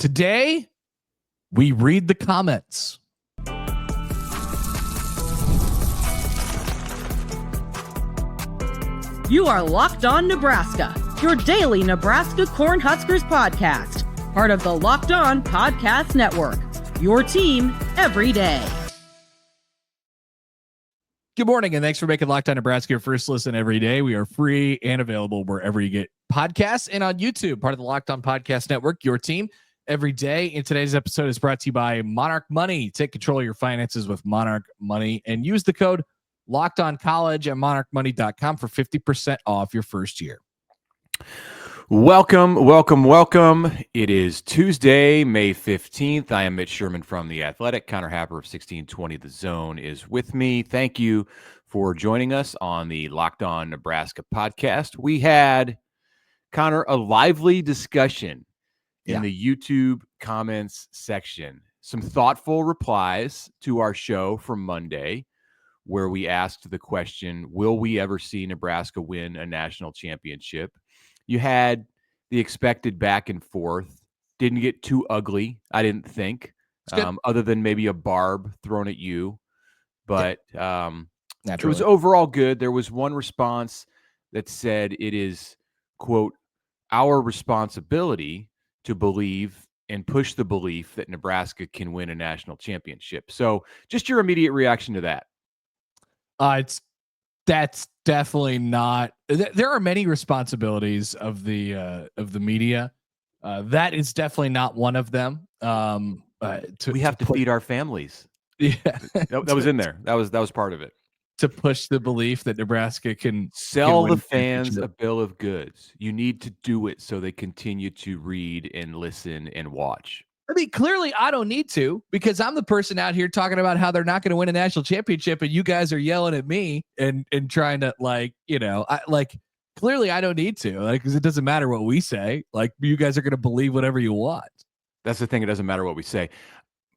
Today, we read the comments. You are Locked On Nebraska, your daily Nebraska Cornhuskers podcast, part of the Locked On Podcast Network, your team every day. Good morning, and thanks for making Locked On Nebraska your first listen every day. We are free and available wherever you get podcasts and on YouTube, part of the Locked On Podcast Network, your team every day. And today's episode is brought to you by Monarch Money. Take control of your finances with Monarch Money and use the code LOCKEDONCollege at monarchmoney.com for 50% off your first year. Welcome. It is Tuesday, May 15th. I am Mitch Sherman from The Athletic. Connor Happer of 1620 The Zone is with me. Thank you for joining us on the Locked On Nebraska podcast. We had, Connor, a lively discussion in the YouTube comments section. Some thoughtful replies to our show from Monday, where we asked the question, will we ever see Nebraska win a national championship? You had the expected back and forth. Didn't get too ugly, I didn't think, other than maybe a barb thrown at you. But it was overall good. There was one response that said it is, quote, our responsibility to believe and push the belief that Nebraska can win a national championship. So just your immediate reaction to that. That's definitely not. There are many responsibilities of the media. That is definitely not one of them. We have to feed our families. Yeah, that was in there. That was part of it. To push the belief that Nebraska can sell the fans a bill of goods. You need to do it so they continue to read and listen and watch. I mean, clearly I don't need to, because I'm the person out here talking about how they're not going to win a national championship, and you guys are yelling at me and trying to clearly I don't need to, because it doesn't matter what we say. Like, you guys are going to believe whatever you want. That's the thing. It doesn't matter what we say,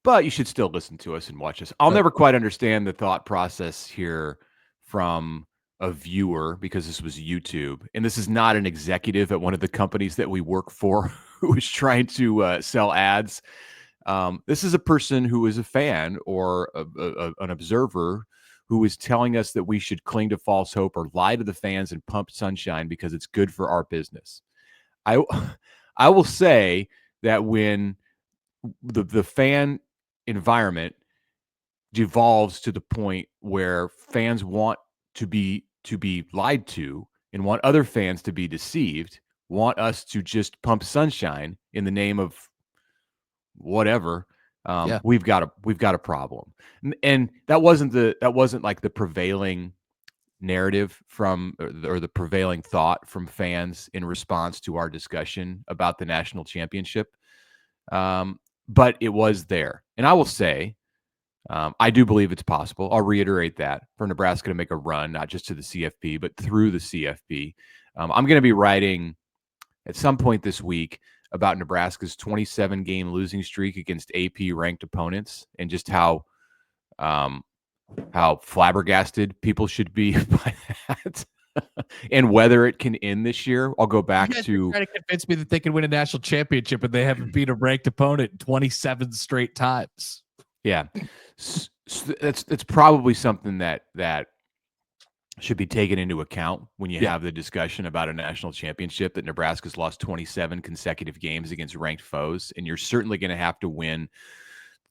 but you should still listen to us and watch us. I'll never quite understand the thought process here from a viewer, because this was YouTube, and this is not an executive at one of the companies that we work for who is trying to sell ads. This is a person who is a fan or an observer who is telling us that we should cling to false hope or lie to the fans and pump sunshine because it's good for our business. I will say that when the fan environment devolves to the point where fans want to be lied to and want other fans to be deceived, want us to just pump sunshine in the name of whatever, we've got a problem. And that wasn't like the prevailing narrative from or the prevailing thought from fans in response to our discussion about the national championship. But it was there. And I will say, I do believe it's possible. I'll reiterate that for Nebraska to make a run, not just to the CFP, but through the CFP. I'm going to be writing at some point this week about Nebraska's 27-game losing streak against AP ranked opponents, and just how flabbergasted people should be by that, and whether it can end this year. I'll go back to trying to convince me that they can win a national championship, and they haven't beat a ranked opponent 27 straight times. Yeah, so that's probably something that should be taken into account when you have the discussion about a national championship, that Nebraska's lost 27 consecutive games against ranked foes, and you're certainly going to have to win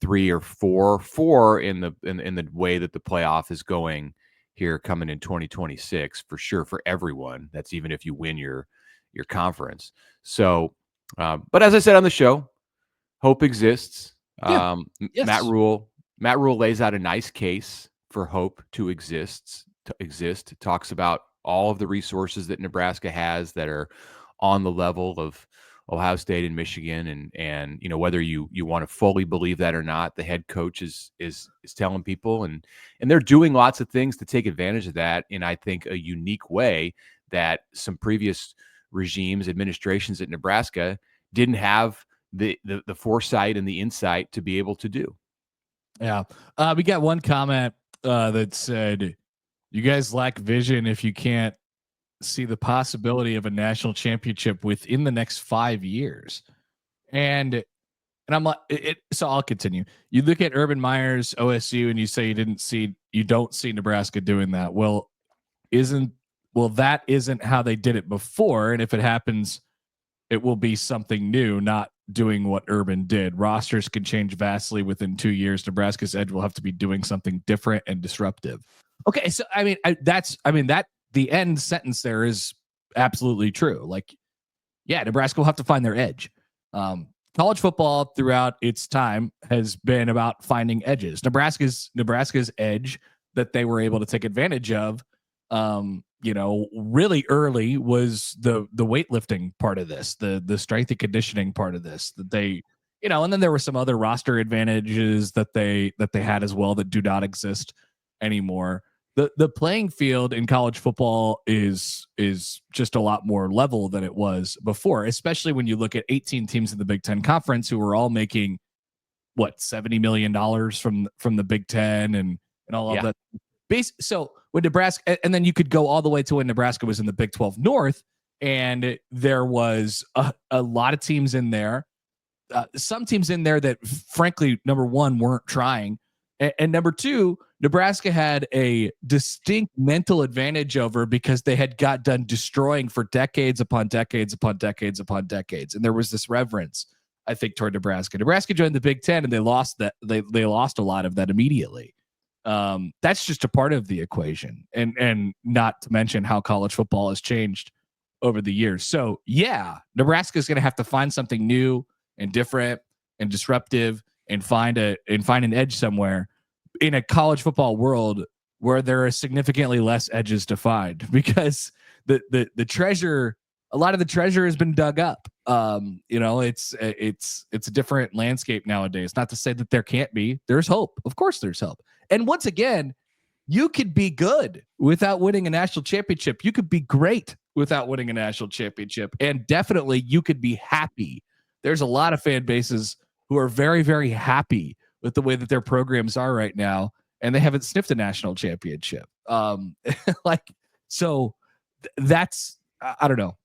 3 or 4 in the way that the playoff is going here coming in 2026, for sure, for everyone. That's even if you win your conference. So, but as I said on the show, hope exists. Yes. Matt Rhule lays out a nice case for hope to exist. Talks about all of the resources that Nebraska has that are on the level of Ohio State and Michigan, and whether you want to fully believe that or not, the head coach is telling people, and they're doing lots of things to take advantage of that in, I think, a unique way that some previous regimes, administrations at Nebraska didn't have the foresight and the insight to be able to do. Yeah. We got one comment that said, you guys lack vision if you can't see the possibility of a national championship within the next 5 years. And And I'm like, so I'll continue. You look at Urban Meyer's OSU and you say you don't see Nebraska doing that. Well, that isn't how they did it before. And if it happens, it will be something new, not doing what Urban did. Rosters can change vastly within 2 years. Nebraska's edge will have to be doing something different and disruptive. Okay. So, the end sentence there is absolutely true. Like, yeah, Nebraska will have to find their edge. College football throughout its time has been about finding edges. Nebraska's edge that they were able to take advantage of, really early was the weightlifting part of this, the strength and conditioning part of this that they, and then there were some other roster advantages that they had as well that do not exist anymore. The playing field in college football is just a lot more level than it was before, especially when you look at 18 teams in the Big Ten Conference who were all making $70 million from the Big Ten and all of that. So when Nebraska, and then you could go all the way to when Nebraska was in the Big 12 North, and there was a lot of teams in there, some teams in there that frankly, number one, weren't trying. And number two, Nebraska had a distinct mental advantage over because they had got done destroying for decades upon decades upon decades upon decades. And there was this reverence, I think, toward Nebraska. Nebraska joined the Big Ten and they lost that. They lost a lot of that immediately. That's just a part of the equation. And not to mention how college football has changed over the years. So yeah, Nebraska is going to have to find something new and different and disruptive and find an edge somewhere in a college football world where there are significantly less edges to find because the treasure, a lot of the treasure has been dug up. It's a different landscape nowadays. Not to say that there can't be. There's hope. Of course there's hope. And once again, you could be good without winning a national championship. You could be great without winning a national championship. And definitely you could be happy. There's a lot of fan bases who are very, very happy with the way that their programs are right now, and they haven't sniffed a national championship. That's, I don't know.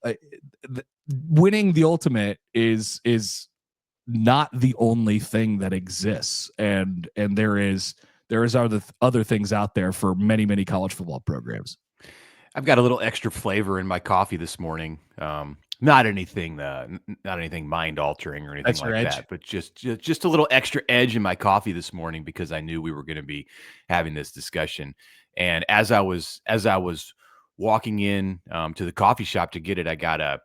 Winning the ultimate is not the only thing that exists, and there is other things out there for many, many college football programs. I've got a little extra flavor in my coffee this morning. Not anything mind altering or anything like that, but just a little extra edge in my coffee this morning because I knew we were going to be having this discussion. And as I was walking in to the coffee shop to get it, I got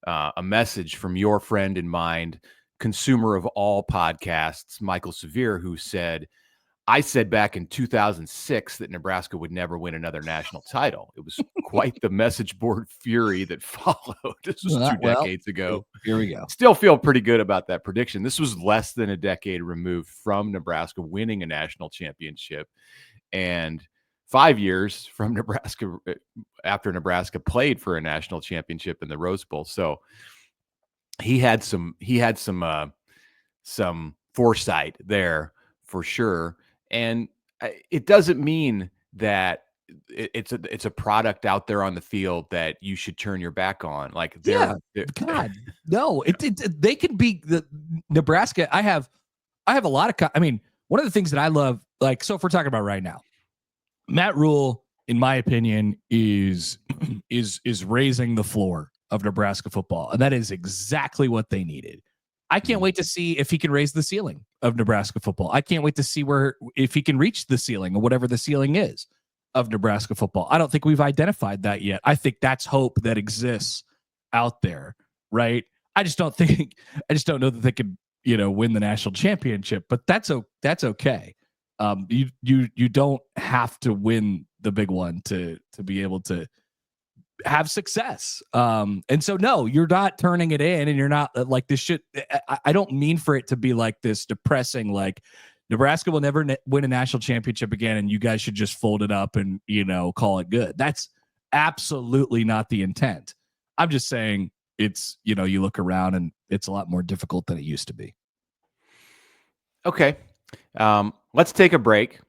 a message from your friend and mine, consumer of all podcasts, Michael Severe, who said, I said back in 2006 that Nebraska would never win another national title. It was quite the message board fury that followed. This was 2 decades ago. Here we go. Still feel pretty good about that prediction. This was less than a decade removed from Nebraska winning a national championship and 5 years from Nebraska after Nebraska played for a national championship in the Rose Bowl. So he had some foresight there for sure. And it doesn't mean that it's a product out there on the field that you should turn your back on. Like, God, no, they can be the Nebraska. I have a lot of, one of the things that I love, like, so if we're talking about right now, Matt Rhule, in my opinion, is raising the floor of Nebraska football. And that is exactly what they needed. I can't wait to see if he can raise the ceiling of Nebraska football. I can't wait to see if he can reach the ceiling or whatever the ceiling is of Nebraska football. I don't think we've identified that yet. I think that's hope that exists out there, right? I just don't know that they could, win the national championship, but that's okay. You don't have to win the big one to be able to have success. And so, no, you're not turning it in, and you're not like this shit. I don't mean for it to be like this depressing, like Nebraska will never win a national championship again, and you guys should just fold it up and, call it good. That's absolutely not the intent. I'm just saying it's, you look around and it's a lot more difficult than it used to be. Okay. Let's take a break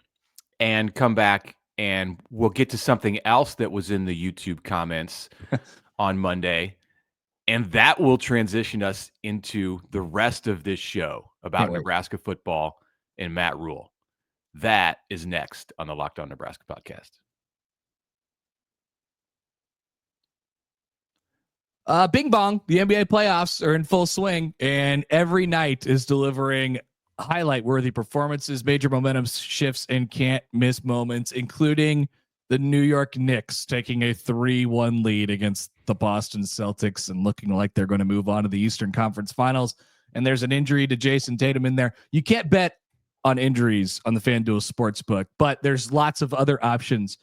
and come back, and we'll get to something else that was in the YouTube comments on Monday. And that will transition us into the rest of this show about Nebraska football and Matt Rhule. That is next on the Locked On Nebraska podcast. Bing bong, the NBA playoffs are in full swing, and every night is delivering highlight-worthy performances, major momentum shifts, and can't-miss moments, including the New York Knicks taking a 3-1 lead against the Boston Celtics and looking like they're going to move on to the Eastern Conference Finals. And there's an injury to Jason Tatum in there. You can't bet on injuries on the FanDuel Sportsbook, but there's lots of other options.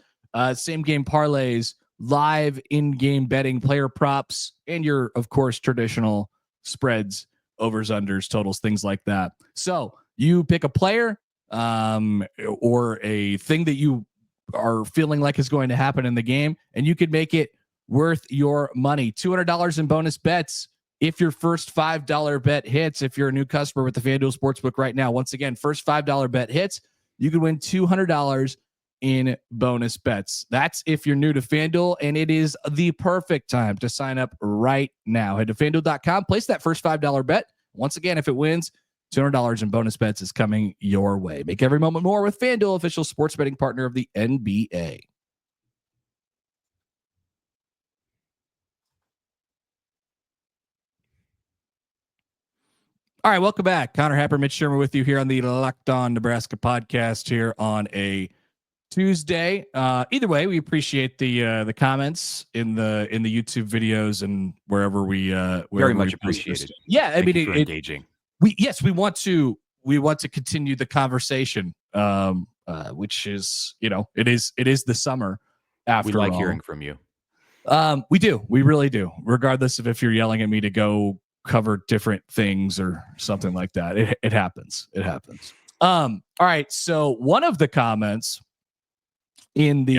Same game parlays, live in-game betting, player props, and your, of course, traditional spreads, overs, unders, totals, things like that. So you pick a player or a thing that you are feeling like is going to happen in the game, and you could make it worth your money. $200 in bonus bets if your first $5 bet hits. If you're a new customer with the FanDuel Sportsbook right now, once again, first $5 bet hits, you can win $200 in bonus bets. That's if you're new to FanDuel, and it is the perfect time to sign up right now. Head to FanDuel.com, place that first $5 bet. Once again, if it wins, $200 in bonus bets is coming your way. Make every moment more with FanDuel, official sports betting partner of the NBA. All right, welcome back. Connor Happer, Mitch Sherman with you here on the Locked On Nebraska podcast here on a Tuesday. Either way, we appreciate the comments in the YouTube videos and wherever we very much appreciated. Yeah, I mean, engaging. We want to continue the conversation, which is, it is the summer. After we like all. hearing from you. We really do, regardless of if you're yelling at me to go cover different things or something like that. It happens. All right. So one of the comments in the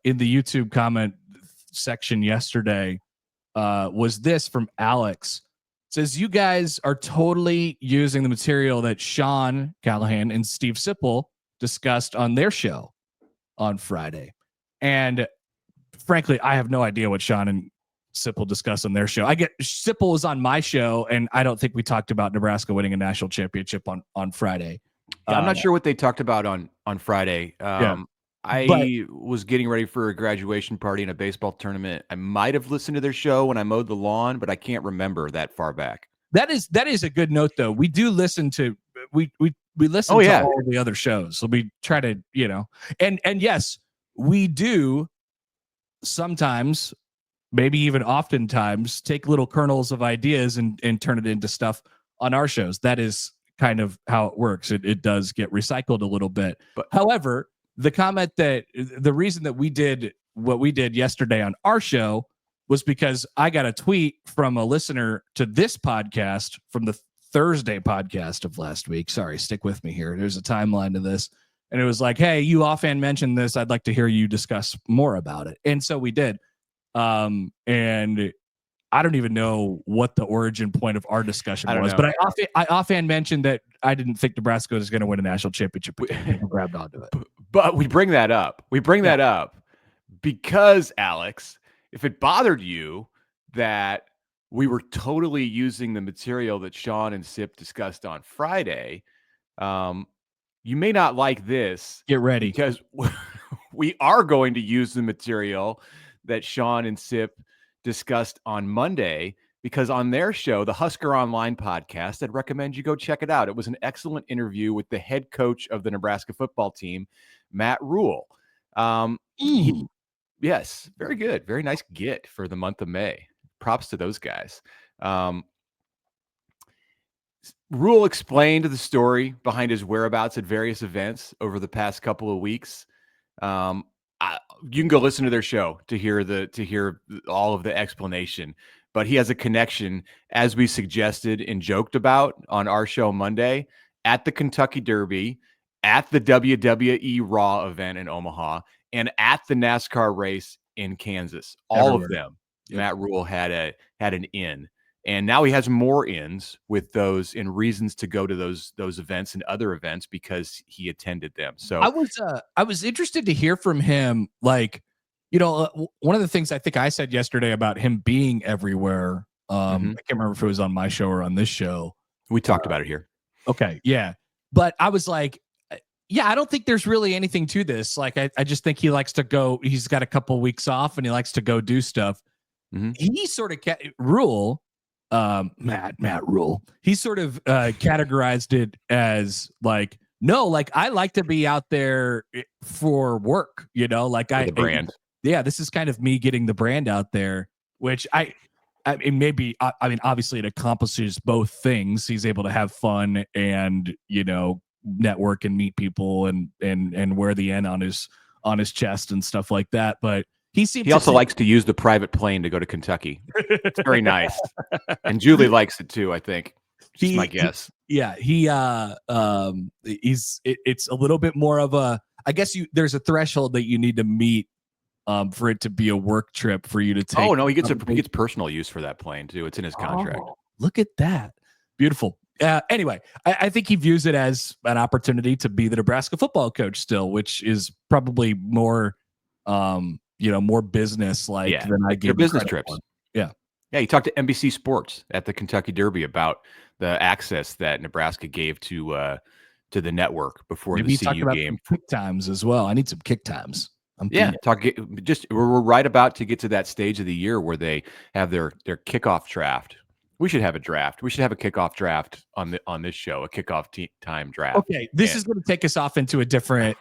YouTube comment section yesterday was this from Alex. It says, you guys are totally using the material that Sean Callahan and Steve Sipple discussed on their show on Friday. And frankly, I have no idea what Sean and Sipple discussed on their show. I get Sipple was on my show, and I don't think we talked about Nebraska winning a national championship on Friday. I'm not sure what they talked about on Friday. I was getting ready for a graduation party in a baseball tournament. I might have listened to their show when I mowed the lawn, but I can't remember that far back. That is a good note, though. We do listen to we listen to all the other shows, so we try to and yes, we do sometimes, maybe even oftentimes, take little kernels of ideas and turn it into stuff on our shows. That is kind of how it works. It does get recycled a little bit. But however, the comment that the reason that we did what we did yesterday on our show was because I got a tweet from a listener to this podcast from the Thursday podcast of last week. Sorry, stick with me here. There's a timeline to this. And it was like, hey, you offhand mentioned this. I'd like to hear you discuss more about it. And so we did. And I don't even know what the origin point of our discussion was, but I offhand mentioned that I didn't think Nebraska was going to win a national championship. People grabbed onto it. But we bring that up. That up because, Alex, if it bothered you that we were totally using the material that Sean and Sip discussed on Friday, you may not like this. Get ready. Because we are going to use the material that Sean and Sip discussed on Monday, because on their show, the HuskerOnline podcast, I'd recommend you go check it out. It was an excellent interview with the head coach of the Nebraska football team, Matt Rhule. Yes, very good. Very nice get for the month of May. Props to those guys. Rhule explained the story behind his whereabouts at various events over the past couple of weeks. You can go listen to their show to hear all of the explanation, but he has a connection, as we suggested and joked about on our show Monday, at the Kentucky Derby, at the WWE Raw event in Omaha, and at the NASCAR race in Kansas. All of them. Yep. Matt Rhule had an in, and now he has more ins with those and reasons to go to those events and other events because he attended them. So I was interested to hear from him. Like, one of the things I think I said yesterday about him being everywhere I can't remember if it was on my show or on this show. We talked about it here. Okay. Yeah. But I was like, yeah, I don't think there's really anything to this. Like, I just think he likes to go. He's got a couple weeks off and he likes to go do stuff. He sort of Rhule, Matt Rhule. He sort of categorized it as like, no, like I like to be out there for work, like the brand. This is kind of me getting the brand out there, which I mean, maybe, I mean, obviously it accomplishes both things. He's able to have fun and, network and meet people and wear the N on his chest and stuff like that. But he also likes to use the private plane to go to Kentucky. It's very nice. And Julie likes it too, I think. Just my guess. It's a little bit more of a, I guess there's a threshold that you need to meet for it to be a work trip for you to take. Oh no, he gets personal use for that plane too. It's in his contract. Oh, look at that. Beautiful. Anyway, I think he views it as an opportunity to be the Nebraska football coach still, which is probably more, more business like than I give business trips. On. Yeah. Yeah. He talked to NBC Sports at the Kentucky Derby about the access that Nebraska gave to the network before the CU game. Kick times as well. I need some kick times. We're right about to get to that stage of the year where they have their kickoff draft. We should have a draft. We should have a kickoff draft on this show, a kickoff time draft. Okay, this is going to take us off into a different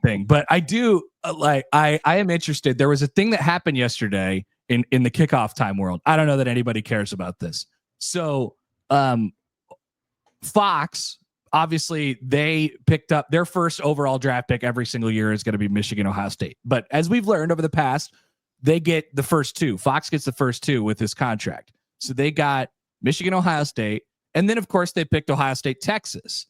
thing. But I do I am interested. There was a thing that happened yesterday in the kickoff time world. I don't know that anybody cares about this. So, Fox, obviously, they picked up their first overall draft pick every single year is going to be Michigan, Ohio State. But as we've learned over the past, they get the first two. Fox gets the first two with his contract. So they got Michigan, Ohio State, and then, of course, they picked Ohio State, Texas,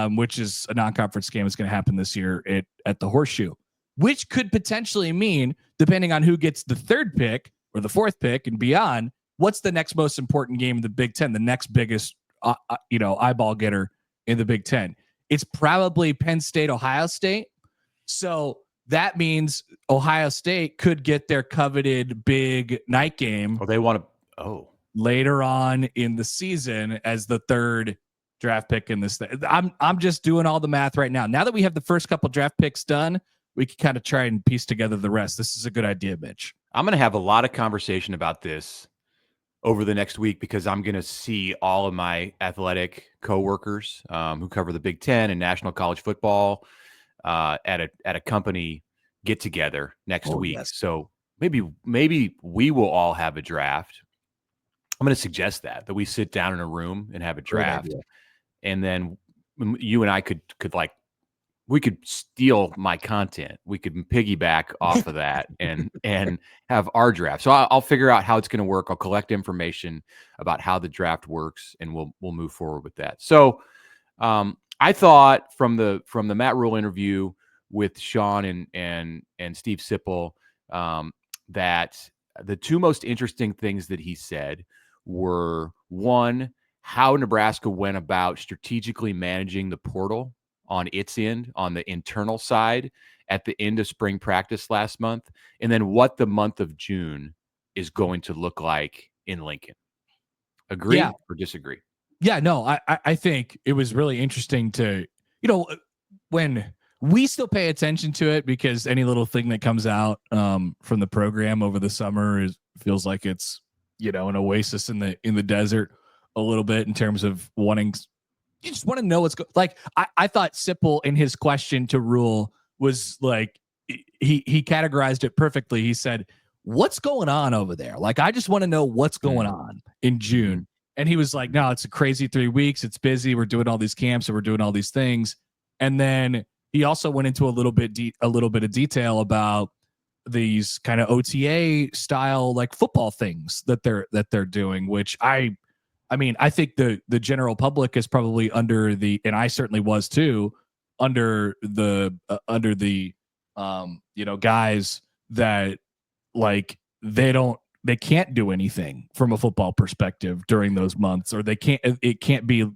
which is a non-conference game. It's going to happen this year at the Horseshoe, which could potentially mean, depending on who gets the third pick or the fourth pick and beyond, what's the next most important game in the Big Ten, the next biggest, eyeball getter in the Big Ten. It's probably Penn State, Ohio State. So that means Ohio State could get their coveted big night game. Oh, they want to. Later on in the season as the third draft pick in this thing. I'm just doing all the math right now. Now that we have the first couple draft picks done, we can kind of try and piece together the rest. This is a good idea, Mitch. I'm going to have a lot of conversation about this over the next week because I'm going to see all of my athletic coworkers who cover the Big Ten and national college football at a company get together next week. Yes. So maybe we will all have a draft. I'm going to suggest that we sit down in a room and have a draft, and then you and I could we could steal my content. We could piggyback off of that and have our draft. So I'll figure out how it's going to work. I'll collect information about how the draft works, and we'll move forward with that. So I thought from the Matt Rhule interview with Sean and Steve Sipple that the two most interesting things that he said were, one, how Nebraska went about strategically managing the portal on its end, on the internal side at the end of spring practice last month, and then what the month of June is going to look like in Lincoln. Agree or disagree? Yeah, no, I think it was really interesting to, when we still pay attention to it because any little thing that comes out from the program over the summer feels like it's, an oasis in the desert a little bit in terms of wanting. You just want to know what's going. Like I thought Sipple in his question to Rhule was like he categorized it perfectly. He said, "What's going on over there? Like I just want to know what's going on in June." And he was like, "No, it's a crazy 3 weeks. It's busy. We're doing all these camps and we're doing all these things." And then he also went into a little bit of detail about these kind of OTA style like football things that they're doing, which I think the general public is probably under the, and I certainly was too, under the guys that like they can't do anything from a football perspective during those months, or it can't be,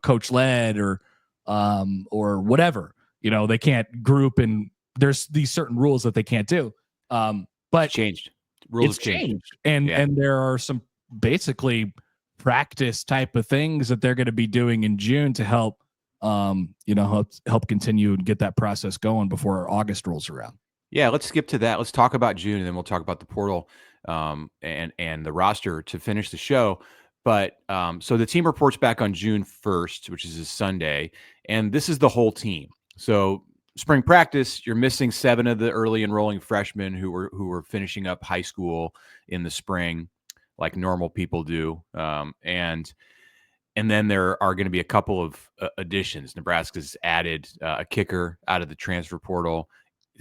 coach led or whatever, they can't group, and there's these certain rules that they can't do. But it's changed. Rules changed. And there are some basically practice type of things that they're going to be doing in June to help help continue and get that process going before August rolls around. Yeah, let's skip to that. Let's talk about June, and then we'll talk about the portal and the roster to finish the show. But so the team reports back on June 1st, which is a Sunday, and this is the whole team. So spring practice, you're missing 7 of the early enrolling freshmen who were finishing up high school in the spring, like normal people do, and then there are going to be a couple of additions. Nebraska's added a kicker out of the transfer portal,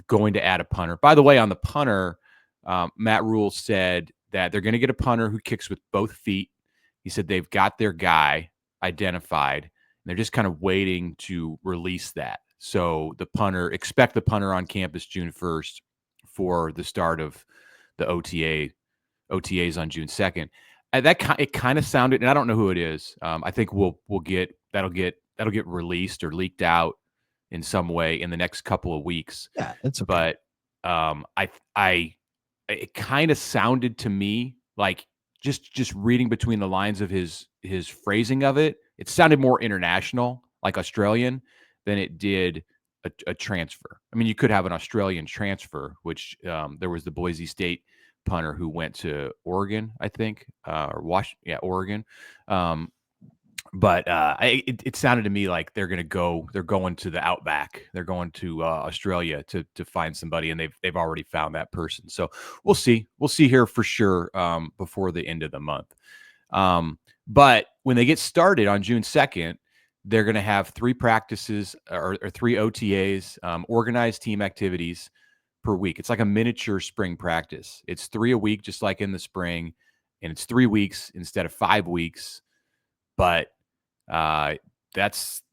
going to add a punter. By the way, on the punter, Matt Rhule said that they're going to get a punter who kicks with both feet. He said they've got their guy identified, and they're just kind of waiting to release that. So expect the punter on campus June 1st for the start of the OTAs on June 2nd. It kind of sounded, and I don't know who it is. I think that'll get released or leaked out in some way in the next couple of weeks. Yeah, it's okay. But it kind of sounded to me like just reading between the lines of his phrasing of it, it sounded more international, like Australian, than it did a transfer. I mean, you could have an Australian transfer, which there was the Boise State punter who went to Oregon, I think, or Washington, Oregon. But it sounded to me like they're going to the outback. They're going to Australia to find somebody, and they've already found that person. So we'll see here for sure before the end of the month. But when they get started on June 2nd, they're going to have 3 practices or 3 OTAs, organized team activities per week. It's like a miniature spring practice. It's 3 a week, just like in the spring, and it's 3 weeks instead of 5 weeks. But that's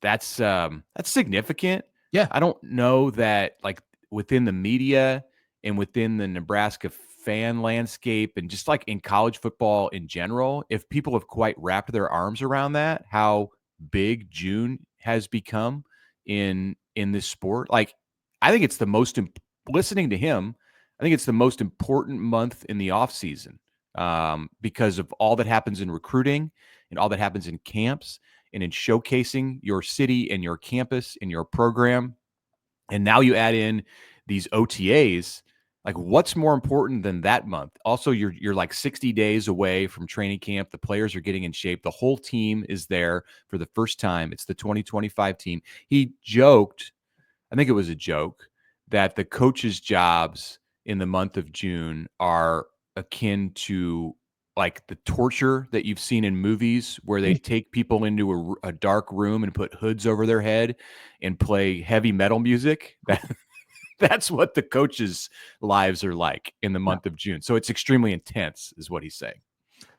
significant. Yeah. I don't know that, like, within the media and within the Nebraska fan landscape and just like in college football in general, if people have quite wrapped their arms around that, how big June has become in this sport. Like, I think it's the most listening to him, I think it's the most important month in the offseason because of all that happens in recruiting and all that happens in camps and in showcasing your city and your campus and your program. And now you add in these OTAs. Like, what's more important than that month? Also, you're like 60 days away from training camp. The players are getting in shape. The whole team is there for the first time. It's the 2025 team. He joked, I think it was a joke, that the coaches' jobs in the month of June are akin to like the torture that you've seen in movies where they take people into a dark room and put hoods over their head and play heavy metal music. That's what the coaches' lives are like in the month of June. So it's extremely intense, is what he's saying.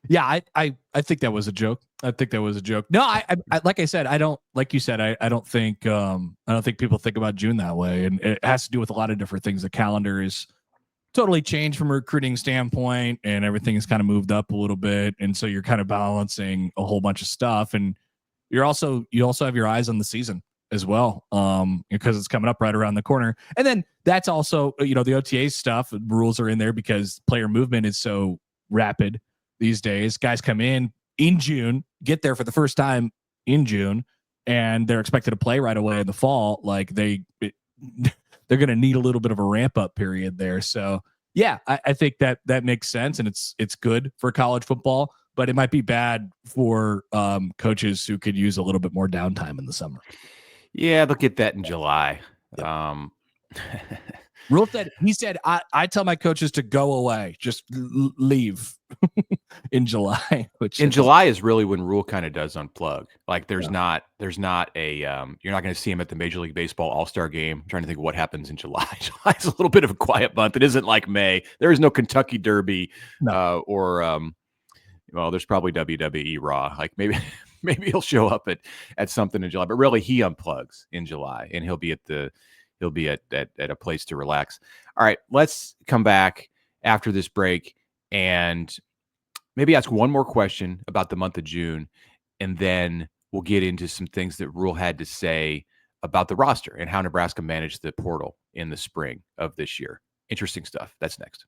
Yeah, I think that was a joke. I think that was a joke. No, I like I said, I don't, like you said, I don't think people think about June that way, and it has to do with a lot of different things. The calendar is totally changed from a recruiting standpoint, and everything is kind of moved up a little bit, and so you're kind of balancing a whole bunch of stuff, and you also have your eyes on the season as well, because it's coming up right around the corner. And then that's also, the OTA stuff, rules are in there because player movement is so rapid these days. Guys come in June, get there for the first time in June, and they're expected to play right away in the fall. Like they're going to need a little bit of a ramp up period there. So yeah, I think that makes sense, and it's good for college football, but it might be bad for coaches who could use a little bit more downtime in the summer. Yeah, they'll get that in July. Yep. Rhule said, I tell my coaches to go away, just leave in July. July is really when Rhule kind of does unplug. Like there's not a you're not going to see him at the Major League Baseball All-Star game. I'm trying to think of what happens in July. July is a little bit of a quiet month. It isn't like May. There is no Kentucky Derby well, there's probably WWE Raw. Like maybe he'll show up at something in July, but really he unplugs in July, and he'll be at a place to relax. All right, let's come back after this break and maybe ask one more question about the month of June, and then we'll get into some things that Rhule had to say about the roster and how Nebraska managed the portal in the spring of this year. Interesting stuff. That's next.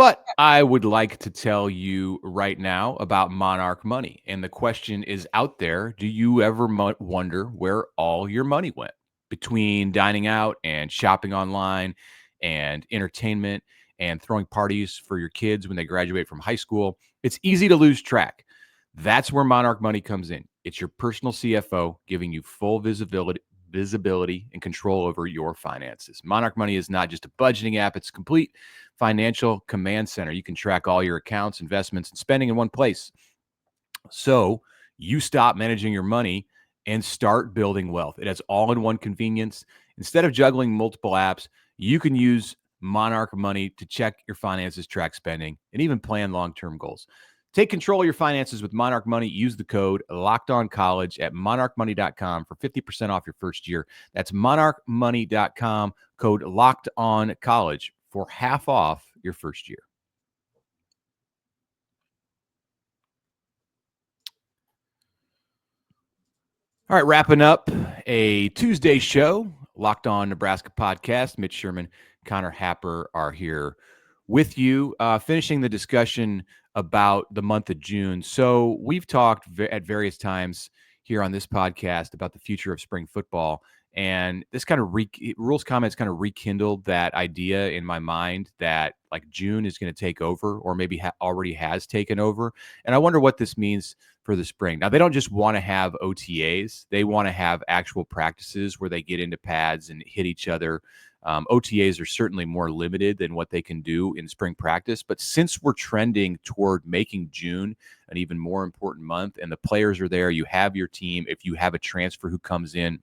But I would like to tell you right now about Monarch Money. And the question is out there, do you ever wonder where all your money went? Between dining out and shopping online and entertainment and throwing parties for your kids when they graduate from high school, it's easy to lose track. That's where Monarch Money comes in. It's your personal CFO giving you full visibility and control over your finances. Monarch Money is not just a budgeting app, it's a complete financial command center. You can track all your accounts, investments, and spending in one place. So you stop managing your money and start building wealth. It has all-in-one convenience. Instead of juggling multiple apps, you can use Monarch Money to check your finances, track spending, and even plan long-term goals. Take control of your finances with Monarch Money. Use the code LOCKEDONCollege at monarchmoney.com for 50% off your first year. That's monarchmoney.com, code LOCKEDONCollege for half off your first year. All right, wrapping up a Tuesday show, Locked On Nebraska podcast. Mitch Sherman, Connor Happer are here with you, finishing the discussion about the month of June. So we've talked at various times here on this podcast about the future of spring football. And this kind of Rhule's comments kind of rekindled that idea in my mind that like June is going to take over, or maybe already has taken over. And I wonder what this means for the spring. Now, they don't just want to have OTAs. They want to have actual practices where they get into pads and hit each other. OTAs are certainly more limited than what they can do in spring practice. But since we're trending toward making June an even more important month and the players are there, you have your team. If you have a transfer who comes in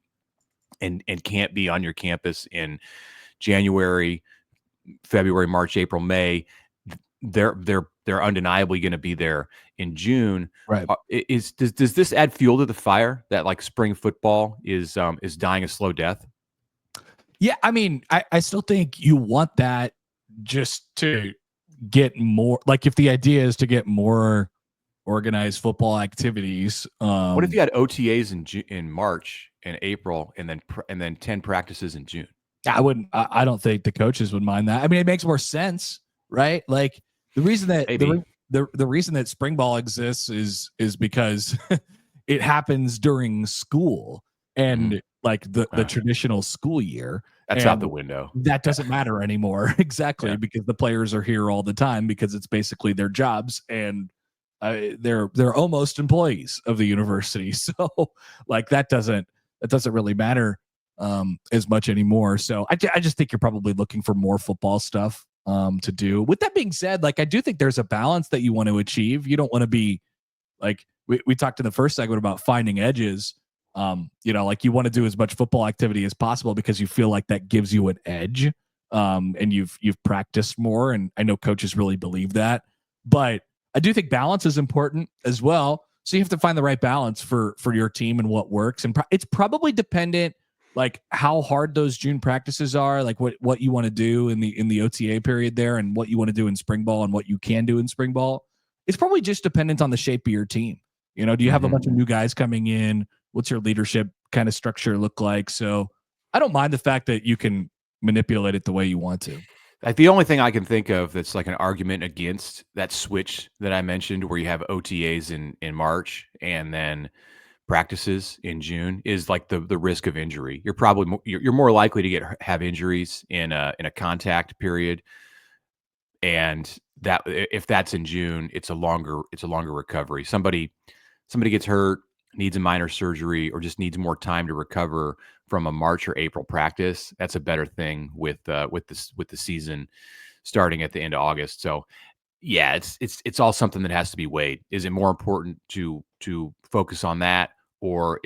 and can't be on your campus in January, February, March, April, May, they're undeniably going to be there in June. Right. Does this add fuel to the fire that like spring football is dying a slow death? Yeah, I mean, I still think you want that just to get more, like if the idea is to get more organized football activities. What if you had OTAs in March and April and then 10 practices in June? I don't think the coaches would mind that. I mean, it makes more sense, right? Like the reason that the reason that spring ball exists is because it happens during school and like the traditional school year. That's out the window. That doesn't matter anymore. Exactly. Yeah. Because the players are here all the time because it's basically their jobs and they're almost employees of the university. So like that doesn't really matter as much anymore. So I just think you're probably looking for more football stuff to do. With that being said, like I do think there's a balance that you want to achieve. You don't want to be like we talked in the first segment about finding edges. Like you want to do as much football activity as possible because you feel like that gives you an edge. And you've practiced more. And I know coaches really believe that, but I do think balance is important as well. So you have to find the right balance for your team and what works. And it's probably dependent, like how hard those June practices are, like what you want to do in the OTA period there and what you want to do in spring ball and what you can do in spring ball. It's probably just dependent on the shape of your team. Do you have a bunch of new guys coming in? What's your leadership kind of structure look like? So I don't mind the fact that you can manipulate it the way you want to. Like the only thing I can think of that's like an argument against that switch that I mentioned where you have OTAs in March and then practices in June is like the risk of injury. You're more likely to have injuries in a contact period. And that if that's in June, it's a longer recovery. Somebody gets hurt, needs a minor surgery, or just needs more time to recover from a March or April practice. That's a better thing with the season starting at the end of August. So yeah, it's all something that has to be weighed. Is it more important to focus on that or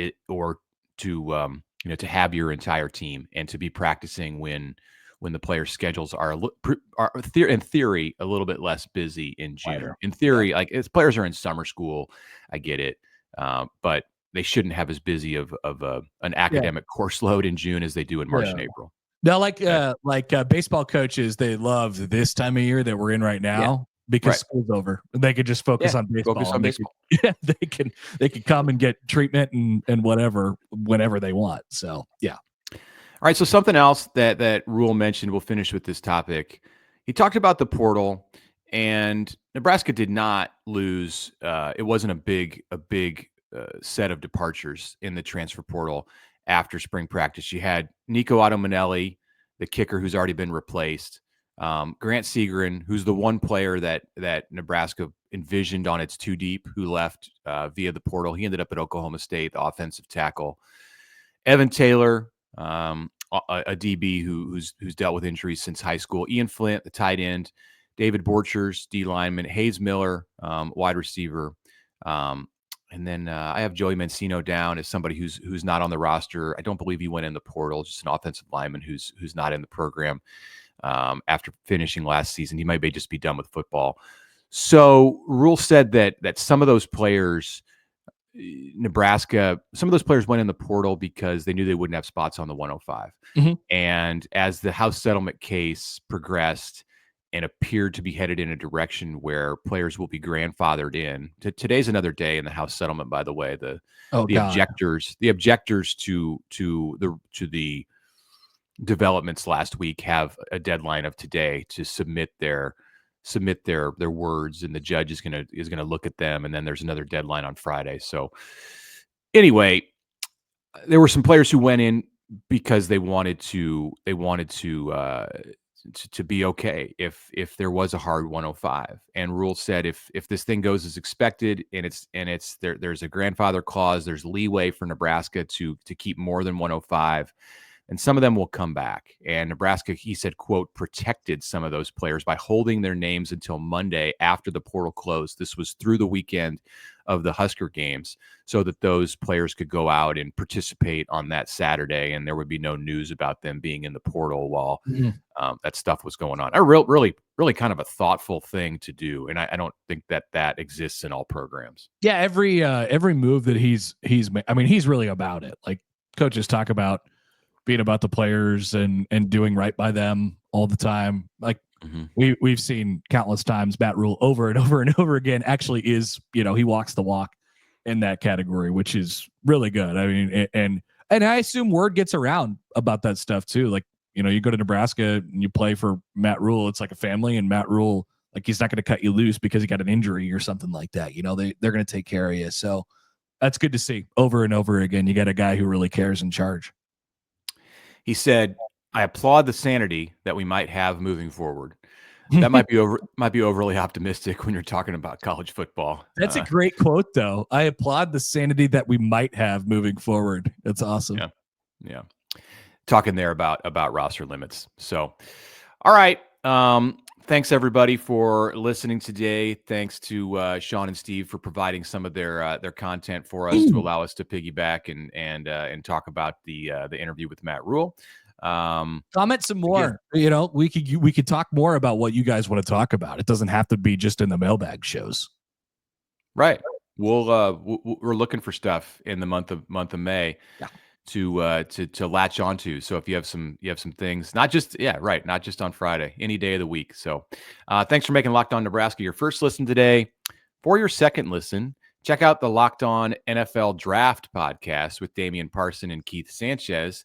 to have your entire team and to be practicing when the players' schedules are in theory a little bit less busy in June. Later. In theory, like if players are in summer school, I get it. But they shouldn't have as busy of an academic course load in June as they do in March and April. Now, like baseball coaches, they love this time of year that we're in right now because school's over. They could just focus on baseball. Focus on baseball. They can come and get treatment and whatever whenever they want. So yeah. All right. So something else that Rhule mentioned. We'll finish with this topic. He talked about the portal And Nebraska did not lose. It wasn't a big set of departures in the transfer portal after spring practice. You had Nico Ottomanelli, the kicker, who's already been replaced. Grant Segrin, who's the one player that Nebraska envisioned on its two deep, who left via the portal. He ended up at Oklahoma State, the offensive tackle. Evan Taylor, a DB who's dealt with injuries since high school. Ian Flint, the tight end. David Borchers, D lineman. Hayes Miller, wide receiver. And then I have Joey Mancino down as somebody who's not on the roster. I don't believe he went in the portal. Just an offensive lineman who's not in the program after finishing last season. He might just be done with football. So Rhule said that some of those players, Nebraska, some of those players went in the portal because they knew they wouldn't have spots on the 105. Mm-hmm. And as the House settlement case progressed and appeared to be headed in a direction where players will be grandfathered in, today's another day in the House settlement, by the way. The objectors to the developments last week have a deadline of today to submit their words, and the judge is gonna look at them, and then there's another deadline on Friday. So anyway, there were some players who went in because they wanted to be okay if there was a hard 105. And Rhule said if this thing goes as expected and it's there's a grandfather clause, there's leeway for Nebraska to keep more than 105. And some of them will come back. And Nebraska, he said, quote, protected some of those players by holding their names until Monday after the portal closed. This was through the weekend of the Husker games, so that those players could go out and participate on that Saturday, and there would be no news about them being in the portal while that stuff was going on. A really kind of a thoughtful thing to do, and I don't think that exists in all programs. Yeah, every move that he's made, I mean, he's really about it. Like coaches talk about being about the players and doing right by them all the time. Like we've seen countless times Matt Rhule over and over and over again actually is, he walks the walk in that category, which is really good. I mean, and I assume word gets around about that stuff too. Like, you go to Nebraska and you play for Matt Rhule, it's like a family, and Matt Rhule, like, he's not going to cut you loose because he got an injury or something like that. They're going to take care of you. So that's good to see over and over again. You got a guy who really cares in charge. He said, I applaud the sanity that we might have moving forward. That might be overly optimistic when you're talking about college football. That's a great quote, though. I applaud the sanity that we might have moving forward. That's awesome. Yeah. Talking there about roster limits. So, all right. Thanks everybody for listening today. Thanks to Sean and Steve for providing some of their content for us to allow us to piggyback and talk about the interview with Matt Rhule. Comment some more. Again, we could talk more about what you guys want to talk about. It doesn't have to be just in the mailbag shows. Right. We're looking for stuff in the month of May. Yeah. To latch onto. So if you have some things, not just on Friday, any day of the week. So thanks for making Locked On Nebraska your first listen today. For your second listen, check out the Locked On NFL Draft podcast with Damian Parson and Keith Sanchez.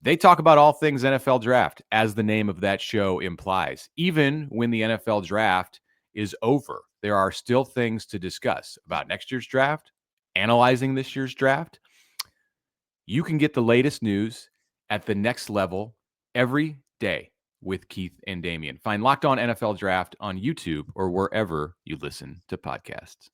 They talk about all things NFL draft, as the name of that show implies. Even when the NFL draft is over, there are still things to discuss about next year's draft, analyzing this year's draft. You can get the latest news at the next level every day with Keith and Damian. Find Locked On NFL Draft on YouTube or wherever you listen to podcasts.